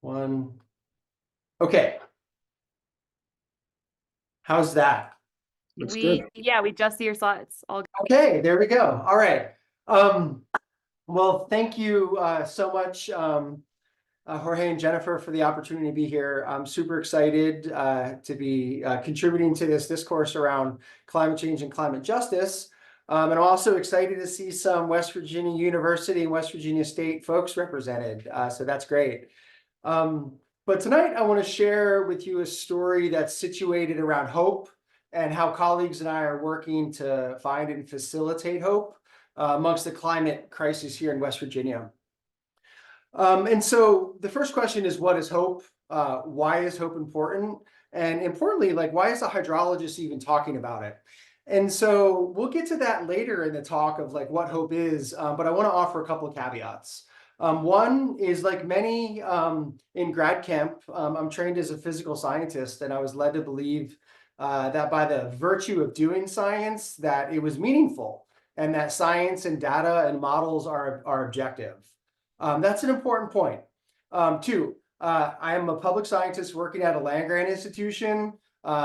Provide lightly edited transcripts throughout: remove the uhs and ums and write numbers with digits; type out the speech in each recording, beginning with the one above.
One. Okay. How's that? Looks good. We just see your slides. All good. Okay, there we go. All right. Well, thank you so much, Jorge and Jennifer, for the opportunity to be here. I'm super excited to be contributing to this discourse around climate change and climate justice. And I'm also excited to see some West Virginia University and West Virginia State folks represented. So that's great. But tonight I want to share with you a story that's situated around hope and how colleagues and I are working to find and facilitate hope amongst the climate crisis here in West Virginia. And so the first question is, what is hope? Why is hope important? And importantly, like, why is a hydrologist even talking about it? And so we'll get to that later in the talk of like what hope is, but I want to offer a couple of caveats. One is, like many in GradCAMP, I'm trained as a physical scientist, and I was led to believe that by the virtue of doing science, that it was meaningful, and that science and data and models are objective. That's an important point. Two, I am a public scientist working at a land-grant institution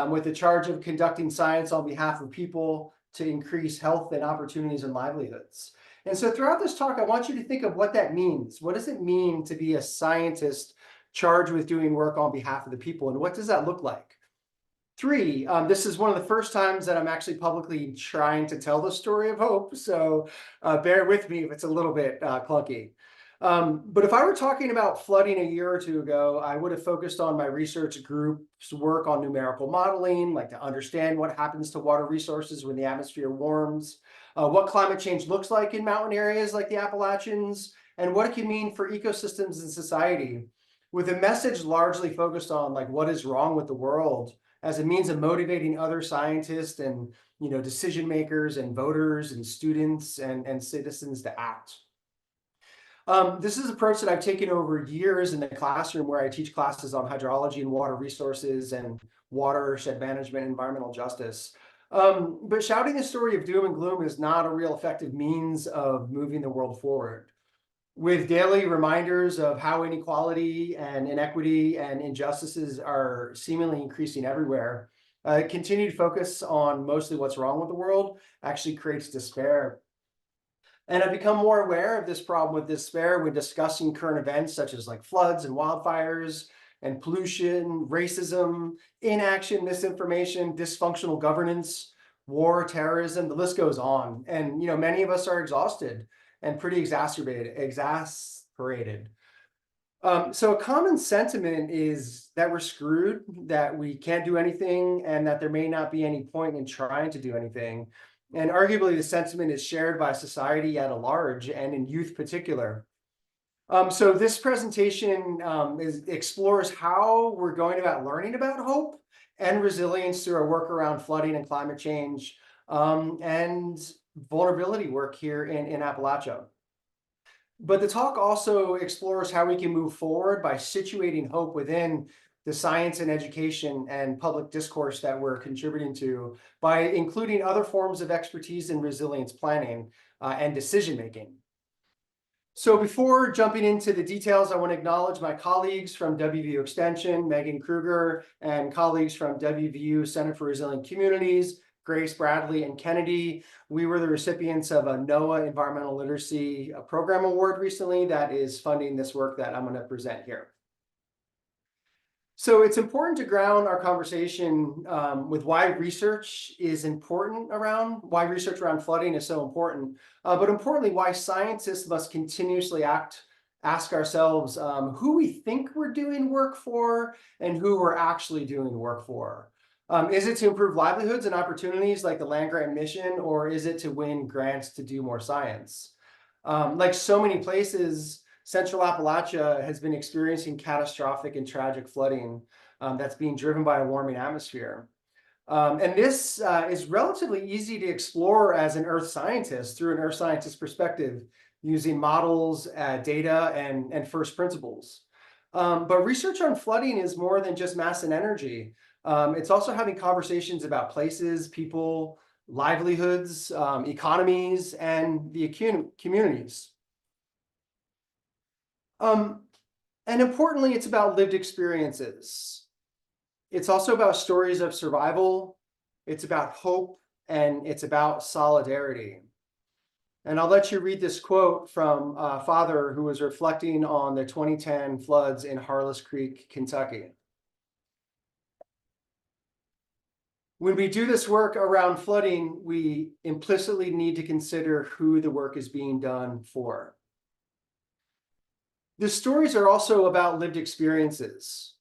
with the charge of conducting science on behalf of people to increase health and opportunities and livelihoods. And so throughout this talk, I want you to think of what that means. What does it mean to be a scientist charged with doing work on behalf of the people? And what does that look like? Three, this is one of the first times that I'm actually publicly trying to tell the story of hope. So bear with me if it's a little bit clunky. But if I were talking about flooding a year or two ago, I would have focused on my research group's work on numerical modeling, like to understand what happens to water resources when the atmosphere warms, what climate change looks like in mountain areas like the Appalachians, and what it can mean for ecosystems and society, with a message largely focused on like what is wrong with the world as a means of motivating other scientists and decision makers and voters and students and citizens to act. This is an approach that I've taken over years in the classroom, where I teach classes on hydrology and water resources and watershed management and environmental justice. But shouting the story of doom and gloom is not a real effective means of moving the world forward. With daily reminders of how inequality and inequity and injustices are seemingly increasing everywhere, continued focus on mostly what's wrong with the world actually creates despair. And I've become more aware of this problem with despair when discussing current events such as like floods and wildfires and pollution, racism, inaction, misinformation, dysfunctional governance, war, terrorism, the list goes on. And many of us are exhausted and pretty exasperated. So a common sentiment is that we're screwed, that we can't do anything, and that there may not be any point in trying to do anything. And arguably, the sentiment is shared by society at large, and in youth particular. So this presentation explores how we're going about learning about hope and resilience through our work around flooding and climate change and vulnerability work here in Appalachia. But the talk also explores how we can move forward by situating hope within the science and education and public discourse that we're contributing to, by including other forms of expertise in resilience planning and decision-making. So before jumping into the details, I want to acknowledge my colleagues from WVU Extension, Megan Kruger, and colleagues from WVU Center for Resilient Communities, Grace, Bradley, and Kennedy. We were the recipients of a NOAA Environmental Literacy Program Award recently that is funding this work that I'm going to present here. So it's important to ground our conversation with why research around flooding is so important, but importantly, why scientists must continuously ask ourselves who we think we're doing work for and who we're actually doing work for. Is it to improve livelihoods and opportunities like the land-grant mission, or is it to win grants to do more science? Like so many places, Central Appalachia has been experiencing catastrophic and tragic flooding that's being driven by a warming atmosphere. And this is relatively easy to explore as an earth scientist through an earth scientist perspective, using models, data, and first principles. But research on flooding is more than just mass and energy. It's also having conversations about places, people, livelihoods, economies, and the communities. And importantly, it's about lived experiences. It's also about stories of survival. It's about hope, and it's about solidarity. And I'll let you read this quote from a father who was reflecting on the 2010 floods in Harless Creek, Kentucky. When we do this work around flooding, we implicitly need to consider who the work is being done for. The stories are also about lived experiences.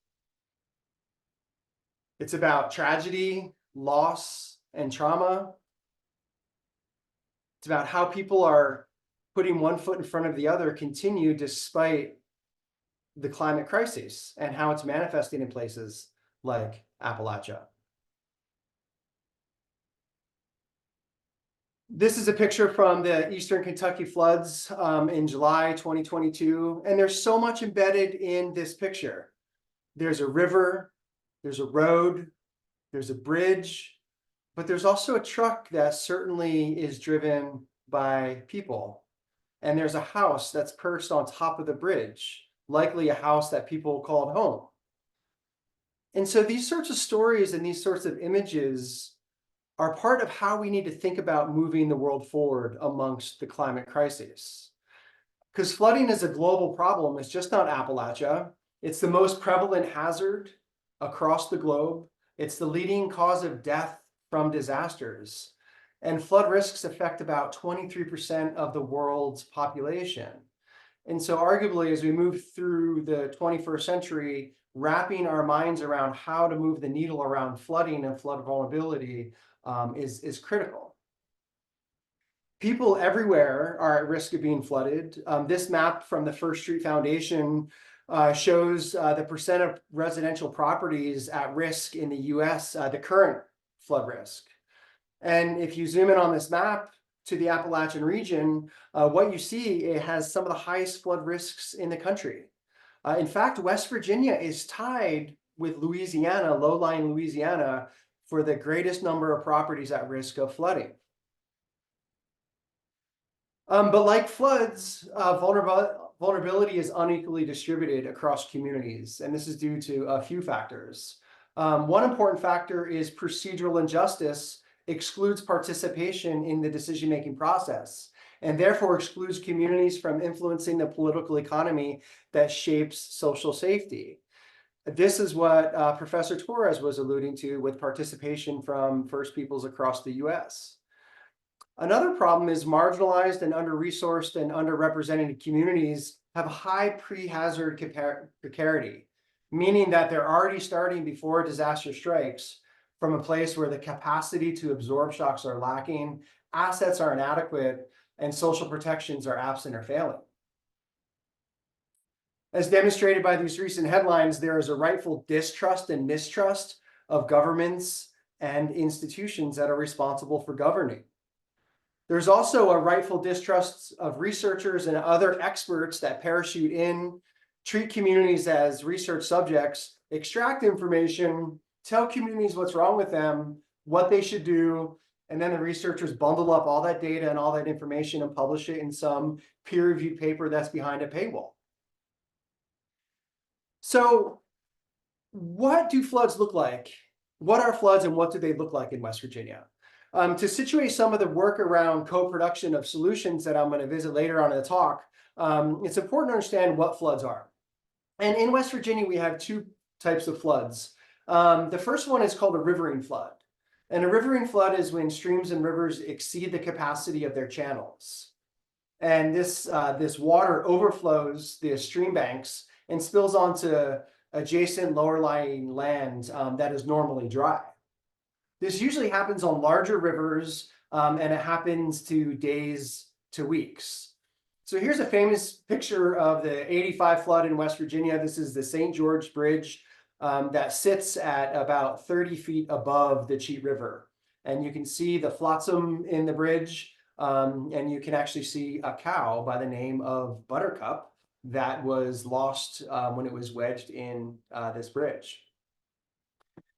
It's about tragedy, loss, and trauma. It's about how people are putting one foot in front of the other, continue despite the climate crisis and how it's manifesting in places like Appalachia. This is a picture from the Eastern Kentucky floods in July 2022, and there's so much embedded in this picture. There's a river, there's a road, there's a bridge, but there's also a truck that certainly is driven by people. And there's a house that's perched on top of the bridge, likely a house that people called home. And so these sorts of stories and these sorts of images are part of how we need to think about moving the world forward amongst the climate crisis. Because flooding is a global problem. It's just not Appalachia. It's the most prevalent hazard across the globe. It's the leading cause of death from disasters. And flood risks affect about 23% of the world's population. And so arguably, as we move through the 21st century, wrapping our minds around how to move the needle around flooding and flood vulnerability is critical. People everywhere are at risk of being flooded. This map from the Forestry Foundation shows the percent of residential properties at risk in the US, the current flood risk. And if you zoom in on this map to the Appalachian region, what you see, it has some of the highest flood risks in the country. In fact, West Virginia is tied with Louisiana, low-lying Louisiana, for the greatest number of properties at risk of flooding. But like floods, vulnerability is unequally distributed across communities, and this is due to a few factors. One important factor is procedural injustice excludes participation in the decision-making process, and therefore excludes communities from influencing the political economy that shapes social safety. This is what Professor Torres was alluding to with participation from First Peoples across the US. Another problem is marginalized and under-resourced and underrepresented communities have high pre-hazard precarity, meaning that they're already starting before a disaster strikes from a place where the capacity to absorb shocks are lacking, assets are inadequate, and social protections are absent or failing. As demonstrated by these recent headlines, there is a rightful distrust and mistrust of governments and institutions that are responsible for governing. There's also a rightful distrust of researchers and other experts that parachute in, treat communities as research subjects, extract information, tell communities what's wrong with them, what they should do, and then the researchers bundle up all that data and all that information and publish it in some peer-reviewed paper that's behind a paywall. So what do floods look like? What are floods and what do they look like in West Virginia? To situate some of the work around co-production of solutions that I'm going to visit later on in the talk, it's important to understand what floods are. And in West Virginia, we have two types of floods. The first one is called a riverine flood. And a riverine flood is when streams and rivers exceed the capacity of their channels. And this water overflows the stream banks and spills onto adjacent lower-lying land that is normally dry. This usually happens on larger rivers, and it happens to days to weeks. So here's a famous picture of the '85 flood in West Virginia. This is the St. George Bridge that sits at about 30 feet above the Cheat River. And you can see the flotsam in the bridge, and you can actually see a cow by the name of Buttercup that was lost when it was wedged in this bridge.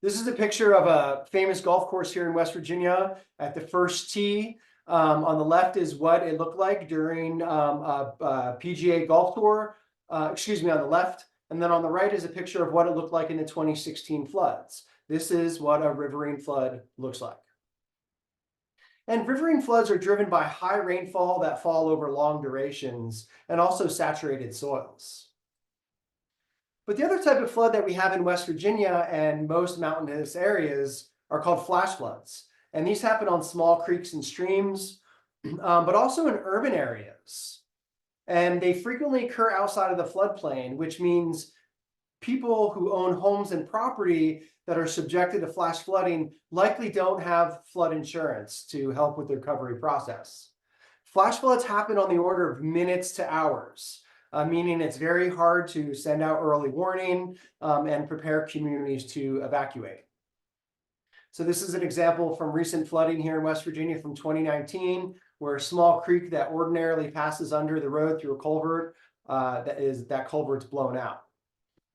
This is a picture of a famous golf course here in West Virginia at the first tee. On the left is what it looked like during a PGA golf tour. On the left And then on the right is a picture of what it looked like in the 2016 floods. This is what a riverine flood looks like. And riverine floods are driven by high rainfall that fall over long durations and also saturated soils. But the other type of flood that we have in West Virginia and most mountainous areas are called flash floods. And these happen on small creeks and streams, but also in urban areas. And they frequently occur outside of the floodplain, which means people who own homes and property that are subjected to flash flooding likely don't have flood insurance to help with the recovery process. Flash floods happen on the order of minutes to hours, meaning it's very hard to send out early warning and prepare communities to evacuate. So this is an example from recent flooding here in West Virginia from 2019, where a small creek that ordinarily passes under the road through a culvert, that culvert's blown out.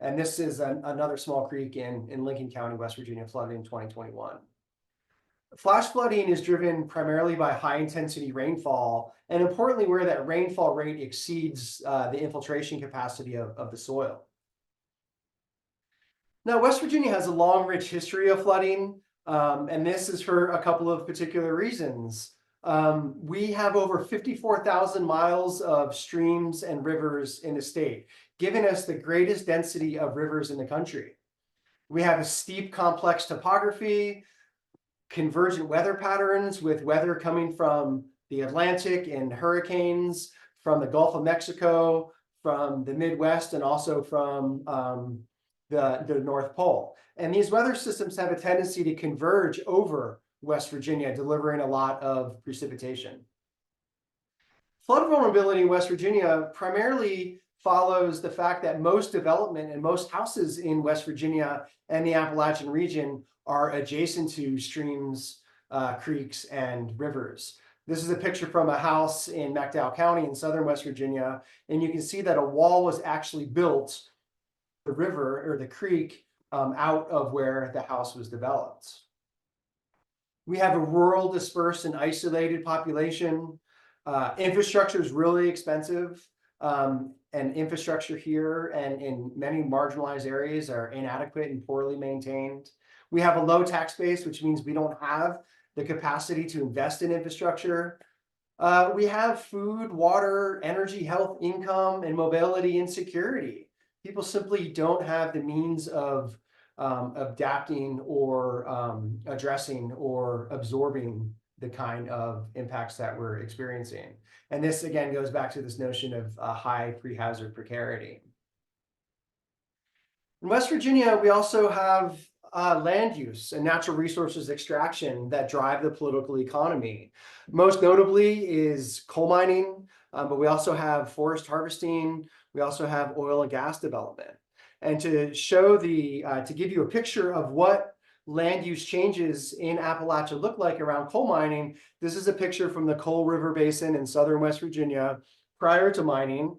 And this is another small creek in Lincoln County, West Virginia, flooded in 2021. Flash flooding is driven primarily by high intensity rainfall, and importantly, where that rainfall rate exceeds the infiltration capacity of the soil. Now, West Virginia has a long, rich history of flooding, and this is for a couple of particular reasons. We have over 54,000 miles of streams and rivers in the state, giving us the greatest density of rivers in the country. We have a steep, complex topography, convergent weather patterns with weather coming from the Atlantic and hurricanes, from the Gulf of Mexico, from the Midwest, and also from the North Pole. And these weather systems have a tendency to converge over West Virginia, delivering a lot of precipitation. Flood vulnerability in West Virginia primarily follows the fact that most development and most houses in West Virginia and the Appalachian region are adjacent to streams, creeks, and rivers. This is a picture from a house in McDowell County in southern West Virginia, and you can see that a wall was actually built, the river or the creek, out of where the house was developed. We have a rural, dispersed, and isolated population. Infrastructure is really expensive, and infrastructure here and in many marginalized areas are inadequate and poorly maintained. We have a low tax base, which means we don't have the capacity to invest in infrastructure. We have food, water, energy, health, income, and mobility insecurity. People simply don't have the means of adapting or addressing or absorbing the kind of impacts that we're experiencing. And this again goes back to this notion of high pre-hazard precarity. In West Virginia, we also have land use and natural resources extraction that drive the political economy. Most notably is coal mining, but we also have forest harvesting. We also have oil and gas development. And to show to give you a picture of what land use changes in Appalachia look like around coal mining, this is a picture from the Coal River Basin in southern West Virginia prior to mining.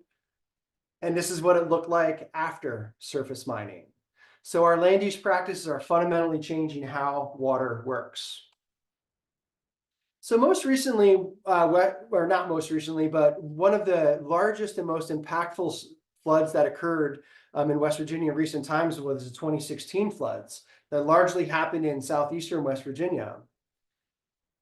And this is what it looked like after surface mining. So our land use practices are fundamentally changing how water works. So most recently, or not most recently, but one of the largest and most impactful floods that occurred in West Virginia in recent times was the 2016 floods that largely happened in southeastern West Virginia.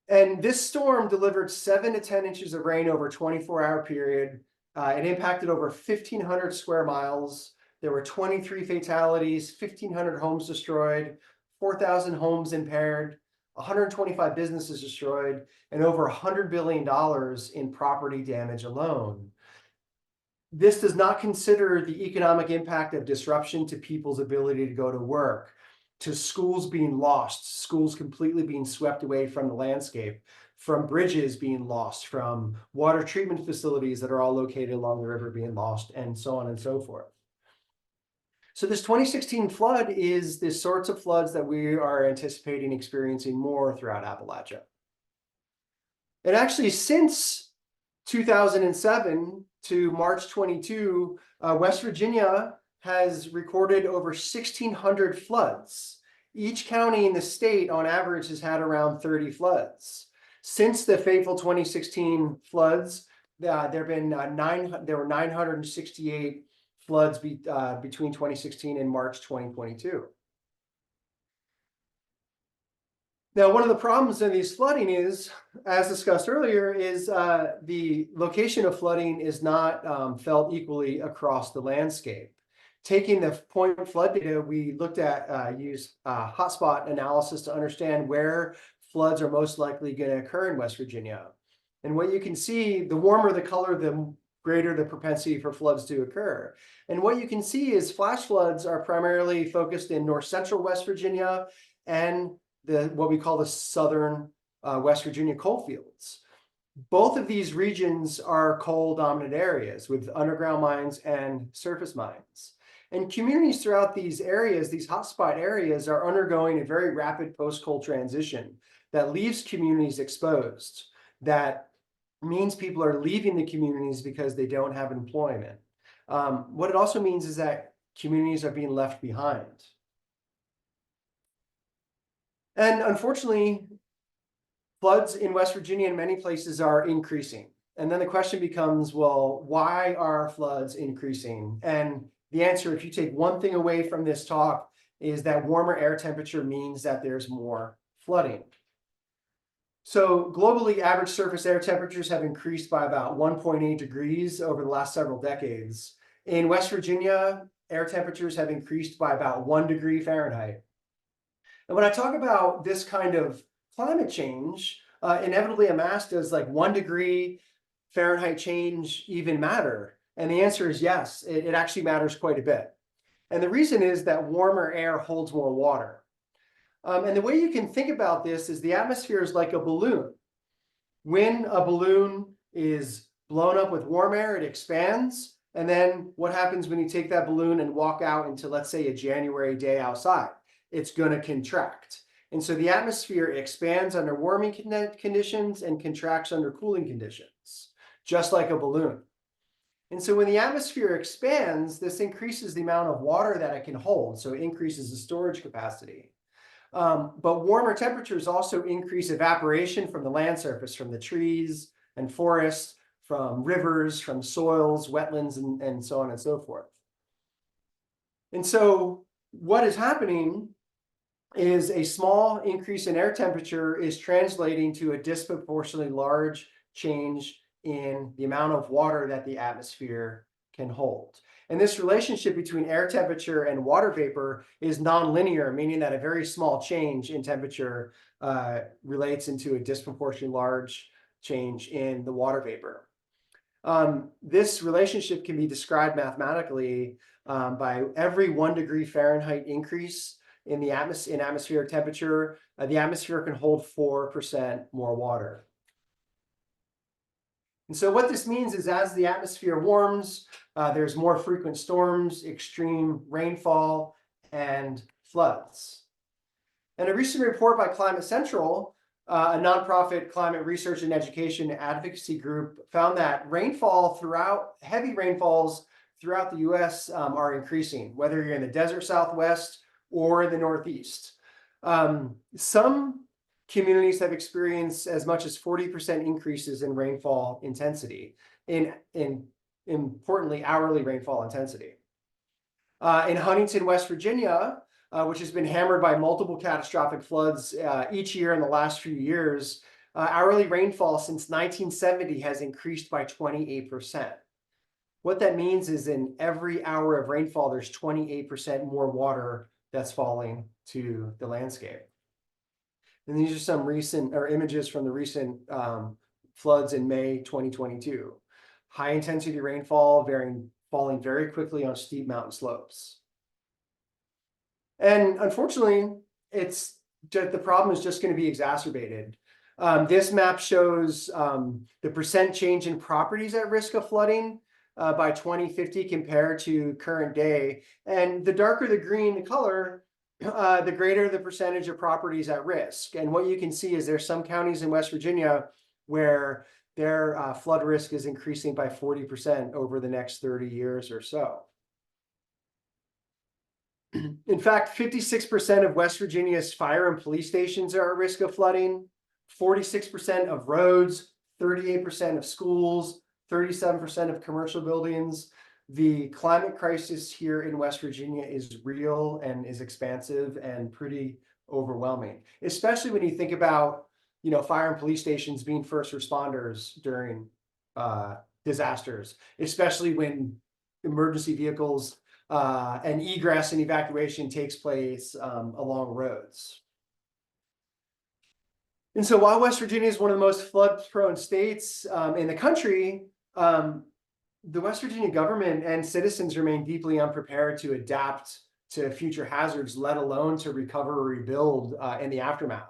And this storm delivered 7 to 10 inches of rain over a 24-hour period. It impacted over 1,500 square miles. There were 23 fatalities, 1,500 homes destroyed, 4,000 homes impaired, 125 businesses destroyed, and over $100 billion in property damage alone. This does not consider the economic impact of disruption to people's ability to go to work, to schools being lost, schools completely being swept away from the landscape, from bridges being lost, from water treatment facilities that are all located along the river being lost, and so on and so forth. So this 2016 flood is the sorts of floods that we are anticipating experiencing more throughout Appalachia. And actually, since 2007 to March 22, West Virginia has recorded over 1,600 floods. Each county in the state, on average, has had around 30 floods. Since the fateful 2016 floods, there were 968 floods between 2016 and March 2022. Now, one of the problems in these flooding is, as discussed earlier, is the location of flooding is not felt equally across the landscape. Taking the point flood data, we looked at used hotspot analysis to understand where floods are most likely going to occur in West Virginia. And what you can see, the warmer the color, the greater the propensity for floods to occur. And what you can see is flash floods are primarily focused in north central West Virginia and what we call the southern West Virginia coal fields. Both of these regions are coal dominant areas with underground mines and surface mines. And communities throughout these areas, these hotspot areas, are undergoing a very rapid post-coal transition that leaves communities exposed. That means people are leaving the communities because they don't have employment. What it also means is that communities are being left behind. And unfortunately, floods in West Virginia in many places are increasing. And then the question becomes, well, why are floods increasing? And the answer, if you take one thing away from this talk, is that warmer air temperature means that there's more flooding. So globally, average surface air temperatures have increased by about 1.8 degrees over the last several decades. In West Virginia, air temperatures have increased by about 1 degree Fahrenheit. And when I talk about this kind of climate change, inevitably I'm asked, does like 1 degree Fahrenheit change even matter? And the answer is yes, it actually matters quite a bit. And the reason is that warmer air holds more water. And the way you can think about this is the atmosphere is like a balloon. When a balloon is blown up with warm air, it expands. And then what happens when you take that balloon and walk out into, let's say, a January day outside? It's going to contract. And so the atmosphere expands under warming conditions and contracts under cooling conditions, just like a balloon. And so when the atmosphere expands, this increases the amount of water that it can hold. So it increases the storage capacity. But warmer temperatures also increase evaporation from the land surface, from the trees and forests, from rivers, from soils, wetlands, and so on and so forth. And so what is happening is a small increase in air temperature is translating to a disproportionately large change in the amount of water that the atmosphere can hold. And this relationship between air temperature and water vapor is nonlinear, meaning that a very small change in temperature relates into a disproportionately large change in the water vapor. This relationship can be described mathematically by every 1 degree Fahrenheit increase in the atmospheric temperature, the atmosphere can hold 4% more water. And so what this means is as the atmosphere warms, there's more frequent storms, extreme rainfall, and floods. And a recent report by Climate Central, a nonprofit climate research and education advocacy group, found that heavy rainfalls throughout the US are increasing, whether you're in the desert Southwest or in the Northeast. Some communities have experienced as much as 40% increases in rainfall intensity, importantly, hourly rainfall intensity. In Huntington, West Virginia, which has been hammered by multiple catastrophic floods each year in the last few years, hourly rainfall since 1970 has increased by 28%. What that means is in every hour of rainfall, there's 28% more water that's falling to the landscape. And these are some recent images from the recent floods in May 2022. High intensity rainfall falling very quickly on steep mountain slopes. And unfortunately, the problem is just going to be exacerbated. This map shows the percent change in properties at risk of flooding by 2050 compared to current day. And the darker the green the color, the greater the percentage of properties at risk. And what you can see is there's some counties in West Virginia where their flood risk is increasing by 40% over the next 30 years or so. In fact, 56% of West Virginia's fire and police stations are at risk of flooding, 46% of roads, 38% of schools, 37% of commercial buildings. the climate crisis here in West Virginia is real and is expansive and pretty overwhelming, especially when you think about, fire and police stations being first responders during disasters, especially when emergency vehicles and egress and evacuation takes place along roads. And so while West Virginia is one of the most flood-prone states in the country, the West Virginia government and citizens remain deeply unprepared to adapt to future hazards, let alone to recover or rebuild in the aftermath.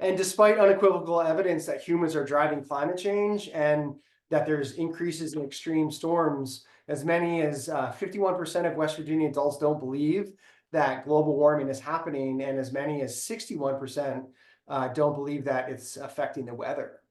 And despite unequivocal evidence that humans are driving climate change and that there's increases in extreme storms, as many as 51% of West Virginia adults don't believe that global warming is happening, and as many as 61% don't believe that it's affecting the weather.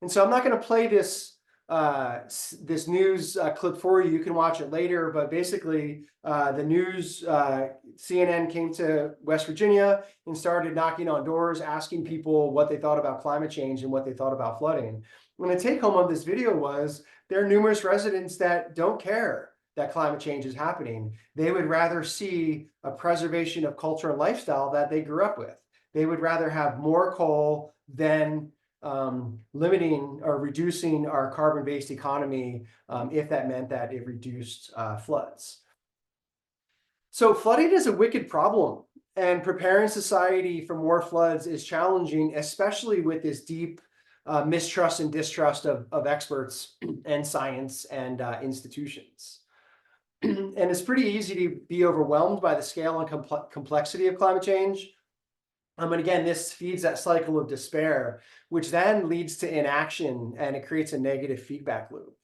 And so I'm not going to play this this news clip for you. You can watch it later, but basically the news, CNN came to West Virginia and started knocking on doors, asking people what they thought about climate change and what they thought about flooding. And the take home of this video was there are numerous residents that don't care that climate change is happening. They would rather see a preservation of culture and lifestyle that they grew up with. They would rather have more coal than limiting or reducing our carbon-based economy if that meant that it reduced floods. So flooding is a wicked problem, and preparing society for more floods is challenging, especially with this deep mistrust and distrust of experts and science and institutions. And it's pretty easy to be overwhelmed by the scale and complexity of climate change. And again, this feeds that cycle of despair, which then leads to inaction, and it creates a negative feedback loop.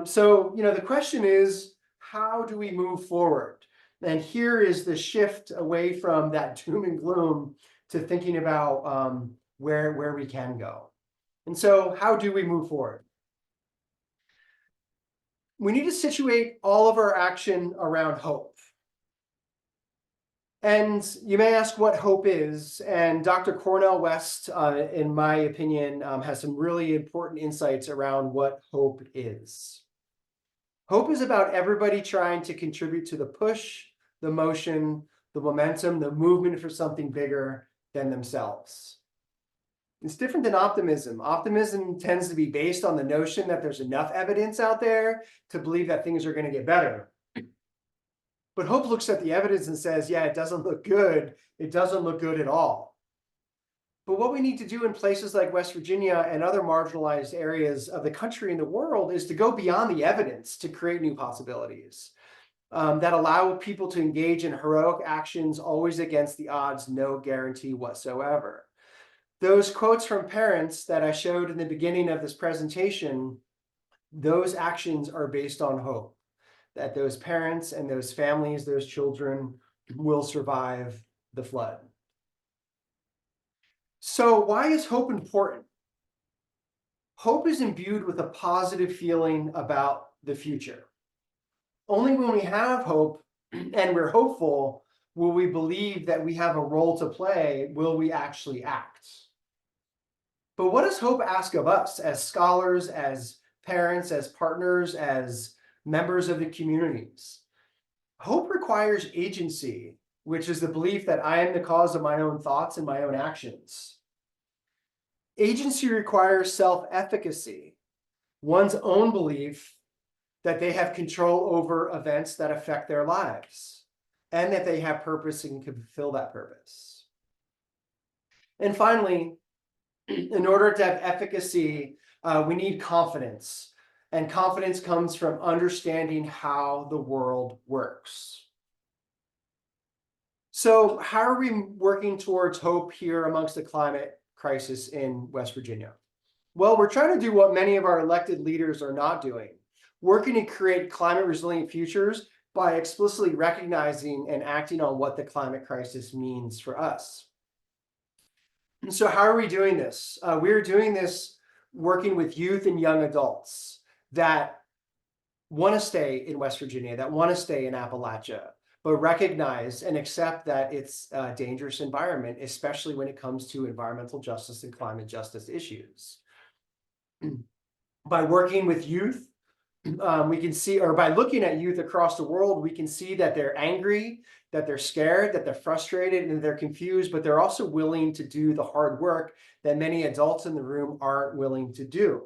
So, the question is, how do we move forward? And here is the shift away from that doom and gloom to thinking about where we can go. And so how do we move forward? We need to situate all of our action around hope. And you may ask what hope is, and Dr. Cornell West, in my opinion, has some really important insights around what hope is. Hope is about everybody trying to contribute to the push, the motion, the momentum, the movement for something bigger than themselves. It's different than optimism. Optimism tends to be based on the notion that there's enough evidence out there to believe that things are going to get better. But hope looks at the evidence and says, yeah, it doesn't look good. It doesn't look good at all. But what we need to do in places like West Virginia and other marginalized areas of the country and the world is to go beyond the evidence to create new possibilities that allow people to engage in heroic actions, always against the odds, no guarantee whatsoever. Those quotes from parents that I showed in the beginning of this presentation, those actions are based on hope, that those parents and those families, those children will survive the flood. So why is hope important? Hope is imbued with a positive feeling about the future. Only when we have hope and we're hopeful will we believe that we have a role to play, will we actually act. But what does hope ask of us as scholars, as parents, as partners, as members of the communities? Hope requires agency, which is the belief that I am the cause of my own thoughts and my own actions. Agency requires self-efficacy, one's own belief that they have control over events that affect their lives, and that they have purpose and can fulfill that purpose. And finally, in order to have efficacy, we need confidence. And confidence comes from understanding how the world works. So how are we working towards hope here amongst the climate crisis in West Virginia? Well, we're trying to do what many of our elected leaders are not doing, working to create climate resilient futures by explicitly recognizing and acting on what the climate crisis means for us. And so how are we doing this? We're doing this working with youth and young adults that want to stay in West Virginia, that want to stay in Appalachia, but recognize and accept that it's a dangerous environment, especially when it comes to environmental justice and climate justice issues. By working with youth, we can see, or by looking at youth across the world, we can see that they're angry, that they're scared, that they're frustrated, and they're confused, but they're also willing to do the hard work that many adults in the room aren't willing to do.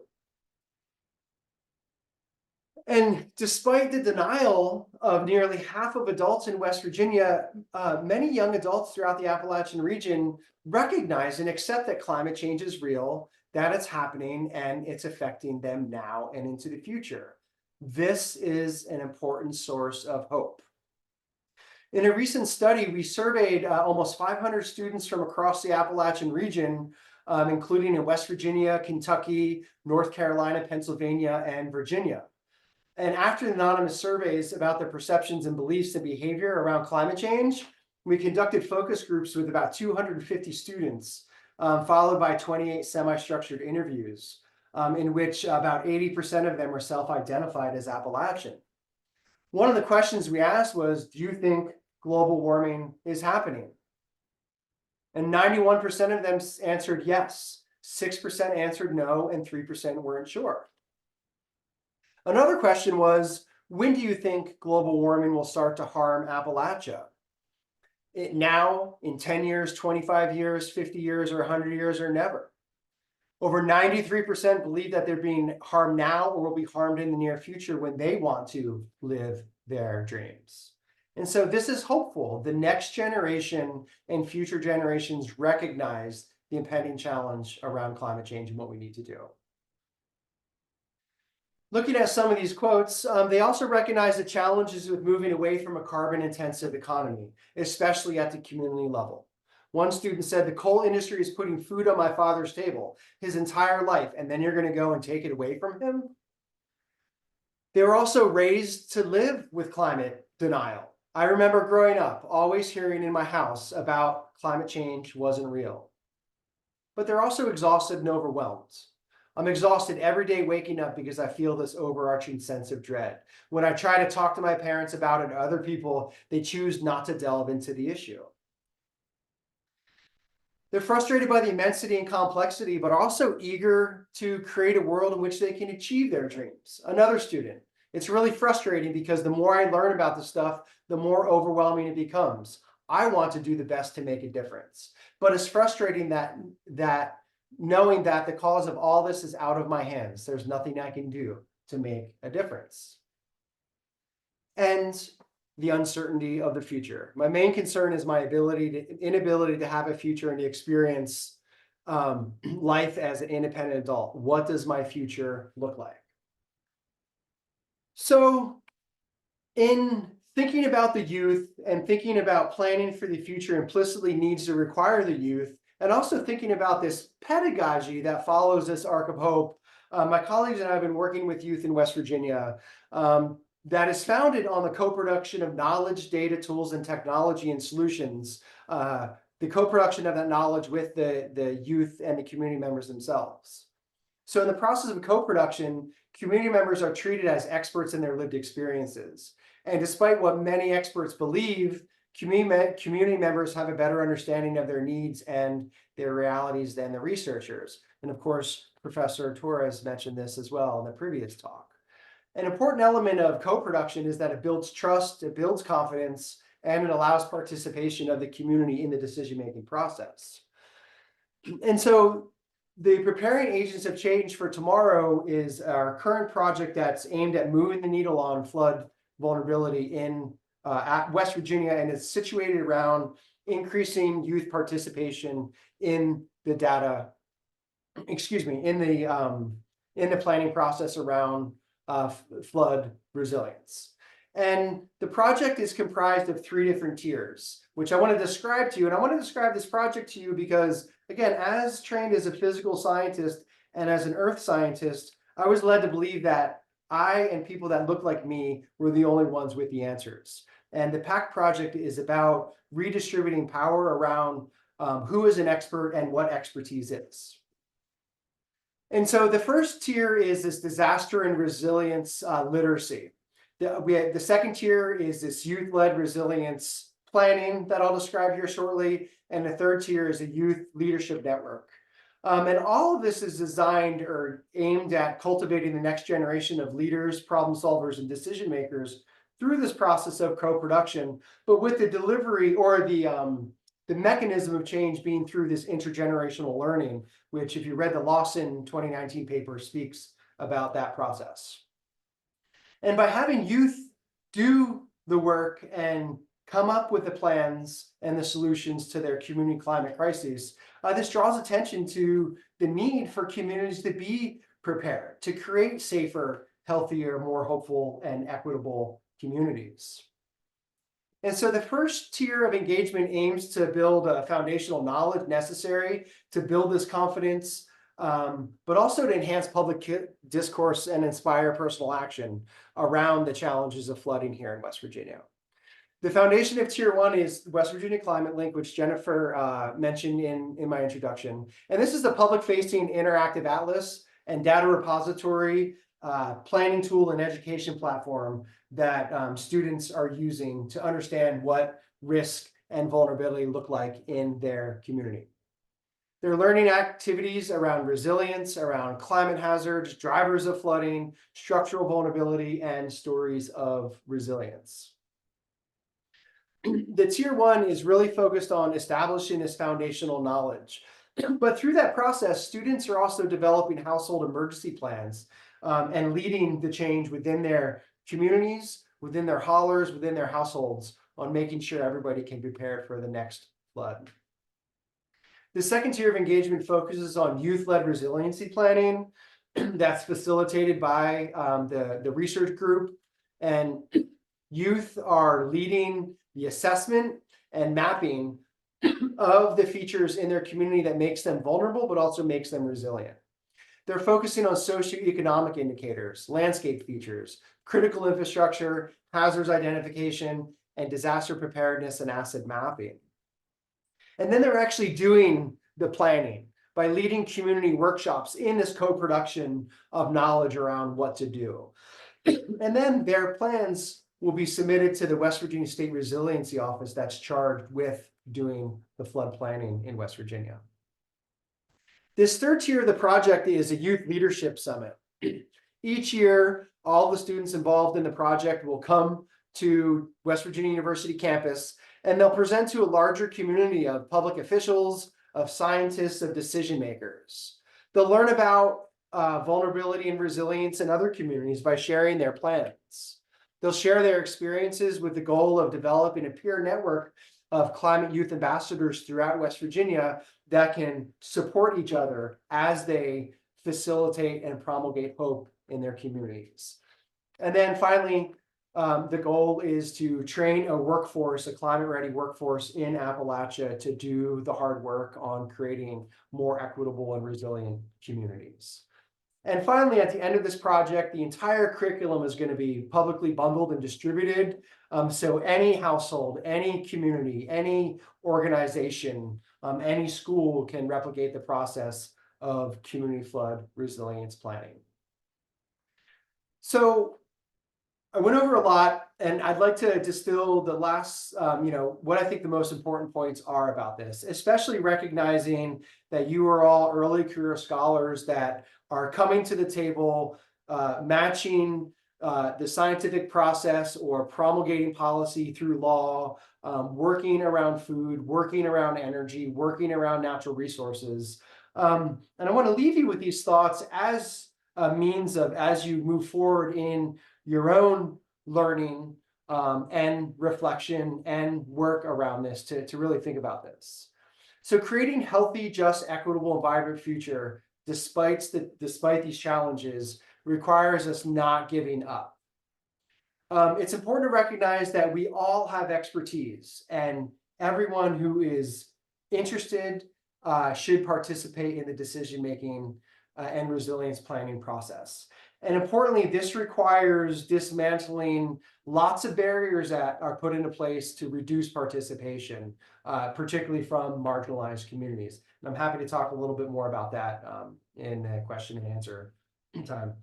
And despite the denial of nearly half of adults in West Virginia, many young adults throughout the Appalachian region recognize and accept that climate change is real, that it's happening, and it's affecting them now and into the future. This is an important source of hope. In a recent study, we surveyed almost 500 students from across the Appalachian region, including in West Virginia, Kentucky, North Carolina, Pennsylvania, and Virginia. And after the anonymous surveys about their perceptions and beliefs and behavior around climate change, we conducted focus groups with about 250 students, followed by 28 semi-structured interviews, in which about 80% of them were self-identified as Appalachian. One of the questions we asked was, do you think global warming is happening? And 91% of them answered yes, 6% answered no, and 3% weren't sure. Another question was, when do you think global warming will start to harm Appalachia? Now, in 10 years, 25 years, 50 years, or 100 years, or never? Over 93% believe that they're being harmed now or will be harmed in the near future when they want to live their dreams. And so this is hopeful. The next generation and future generations recognize the impending challenge around climate change and what we need to do. Looking at some of these quotes, they also recognize the challenges with moving away from a carbon-intensive economy, especially at the community level. One student said, the coal industry is putting food on my father's table his entire life, and then you're going to go and take it away from him? They were also raised to live with climate denial. I remember growing up, always hearing in my house about climate change wasn't real. But they're also exhausted and overwhelmed. I'm exhausted every day waking up because I feel this overarching sense of dread. When I try to talk to my parents about it or other people, they choose not to delve into the issue. They're frustrated by the immensity and complexity, but also eager to create a world in which they can achieve their dreams. Another student, it's really frustrating because the more I learn about this stuff, the more overwhelming it becomes. I want to do the best to make a difference, but it's frustrating that knowing that the cause of all this is out of my hands. There's nothing I can do to make a difference. And the uncertainty of the future. My main concern is my inability to have a future and to experience life as an independent adult. What does my future look like? So in thinking about the youth and thinking about planning for the future implicitly needs to require the youth, and also thinking about this pedagogy that follows this arc of hope. My colleagues and I have been working with youth in West Virginia that is founded on the co-production of knowledge, data, tools, and technology and solutions, the co-production of that knowledge with the youth and the community members themselves. So in the process of co-production, community members are treated as experts in their lived experiences. And despite what many experts believe, community members have a better understanding of their needs and their realities than the researchers. And of course, Professor Torres mentioned this as well in the previous talk. An important element of co-production is that it builds trust, it builds confidence, and it allows participation of the community in the decision-making process. And so the Preparing Agents of Change for Tomorrow is our current project that's aimed at moving the needle on flood vulnerability in at West Virginia, and it's situated around increasing youth participation in the data, in the planning process around flood resilience. And the project is comprised of 3 different tiers, which I want to describe to you. And I want to describe this project to you because, again, as trained as a physical scientist and as an earth scientist, I was led to believe that I and people that look like me were the only ones with the answers. And the PACT project is about redistributing power around who is an expert and what expertise is. And so the first tier is this disaster and resilience literacy. The second tier is this youth-led resilience planning that I'll describe here shortly. And the third tier is a youth leadership network. And all of this is designed or aimed at cultivating the next generation of leaders, problem solvers, and decision makers through this process of co-production, but with the delivery or the mechanism of change being through this intergenerational learning, which if you read the Lawson 2019 paper speaks about that process. And by having youth do the work and come up with the plans and the solutions to their community climate crises, this draws attention to the need for communities to be prepared, to create safer, healthier, more hopeful, and equitable communities. And so the first tier of engagement aims to build a foundational knowledge necessary to build this confidence, but also to enhance public discourse and inspire personal action around the challenges of flooding here in West Virginia. The foundation of Tier 1 is West Virginia ClimateLink, which Jennifer mentioned in my introduction. And this is the public-facing interactive atlas and data repository, planning tool, and education platform that students are using to understand what risk and vulnerability look like in their community. They're learning activities around resilience, around climate hazards, drivers of flooding, structural vulnerability, and stories of resilience. The Tier 1 is really focused on establishing this foundational knowledge. But through that process, students are also developing household emergency plans and leading the change within their communities, within their hollers, within their households on making sure everybody can prepare for the next flood. The second tier of engagement focuses on youth-led resiliency planning that's facilitated by the research group, and youth are leading the assessment and mapping of the features in their community that makes them vulnerable, but also makes them resilient. They're focusing on socioeconomic indicators, landscape features, critical infrastructure, hazards identification, and disaster preparedness and asset mapping. And then they're actually doing the planning by leading community workshops in this co-production of knowledge around what to do. And then their plans will be submitted to the West Virginia State Resiliency Office that's charged with doing the flood planning in West Virginia. This third tier of the project is a youth leadership summit. Each year, all the students involved in the project will come to West Virginia University campus, and they'll present to a larger community of public officials, of scientists, of decision makers. They'll learn about vulnerability and resilience in other communities by sharing their plans. They'll share their experiences with the goal of developing a peer network of climate youth ambassadors throughout West Virginia that can support each other as they facilitate and promulgate hope in their communities. And then finally, the goal is to train a workforce, a climate-ready workforce in Appalachia to do the hard work on creating more equitable and resilient communities. And finally, at the end of this project, the entire curriculum is going to be publicly bundled and distributed. So any household, any community, any organization, any school can replicate the process of community flood resilience planning. So I went over a lot, and I'd like to distill the last, what I think the most important points are about this, especially recognizing that you are all early career scholars that are coming to the table, matching the scientific process or promulgating policy through law, working around food, working around energy, working around natural resources. And I want to leave you with these thoughts as a means of, as you move forward in your own learning and reflection and work around this to really think about this. So creating healthy, just, equitable, and vibrant future despite these challenges requires us not giving up. It's important to recognize that we all have expertise, and everyone who is interested should participate in the decision-making and resilience planning process. And importantly, this requires dismantling lots of barriers that are put into place to reduce participation, particularly from marginalized communities. And I'm happy to talk a little bit more about that in the question and answer time.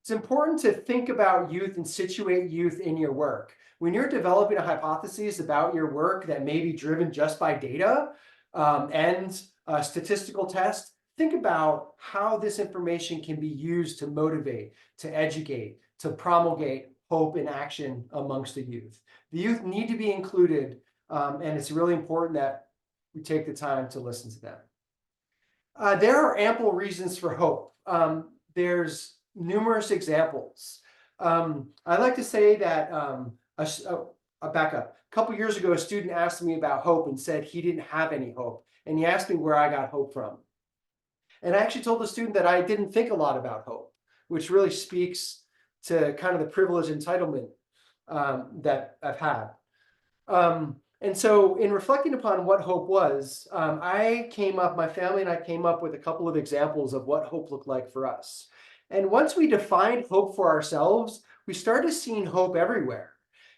It's important to think about youth and situate youth in your work. When you're developing a hypothesis about your work that may be driven just by data and a statistical test, think about how this information can be used to motivate, to educate, to promulgate hope and action amongst the youth. The youth need to be included, and it's really important that we take the time to listen to them. There are ample reasons for hope. There's numerous examples. I like to say that a backup. A couple years ago, a student asked me about hope and said he didn't have any hope. And he asked me where I got hope from. And I actually told the student that I didn't think a lot about hope, which really speaks to kind of the privilege entitlement that I've had. And so in reflecting upon what hope was, my family and I came up with a couple of examples of what hope looked like for us. And once we defined hope for ourselves, we started seeing hope everywhere.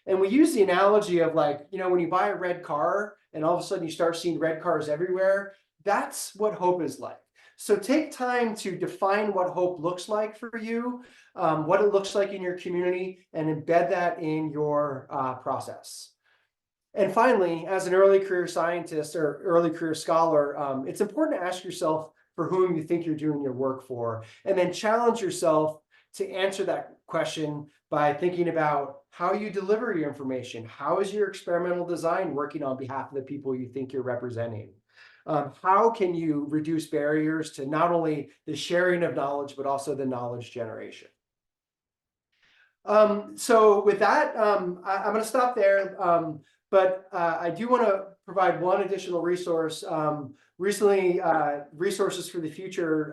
And we use the analogy of like, when you buy a red car and all of a sudden you start seeing red cars everywhere, that's what hope is like. So take time to define what hope looks like for you, what it looks like in your community, and embed that in your process. And finally, as an early career scientist or early career scholar, it's important to ask yourself for whom you think you're doing your work for, and then challenge yourself to answer that question by thinking about how you deliver your information. How is your experimental design working on behalf of the people you think you're representing? How can you reduce barriers to not only the sharing of knowledge, but also the knowledge generation? So with that, I'm going to stop there. But I do want to provide one additional resource. Recently, Resources for the Future,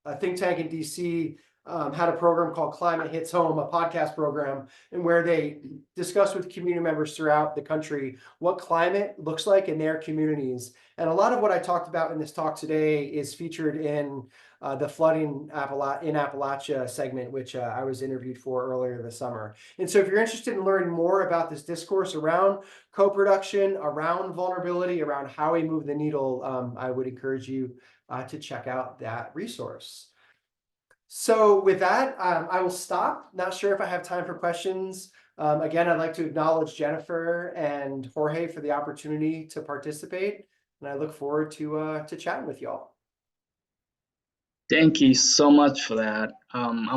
a think tank in DC, had a program called Climate Hits Home, a podcast program, and where they discuss with community members throughout the country what climate looks like in their communities. And a lot of what I talked about in this talk today is featured in the flooding in Appalachia segment, which I was interviewed for earlier this summer. And so if you're interested in learning more about this discourse around co-production, around vulnerability, around how we move the needle, I would encourage you to check out that resource. So with that, I will stop. Not sure if I have time for questions. Again, I'd like to acknowledge Jennifer and Jorge for the opportunity to participate, and I look forward to chatting with y'all. Thank you so much for that. I'm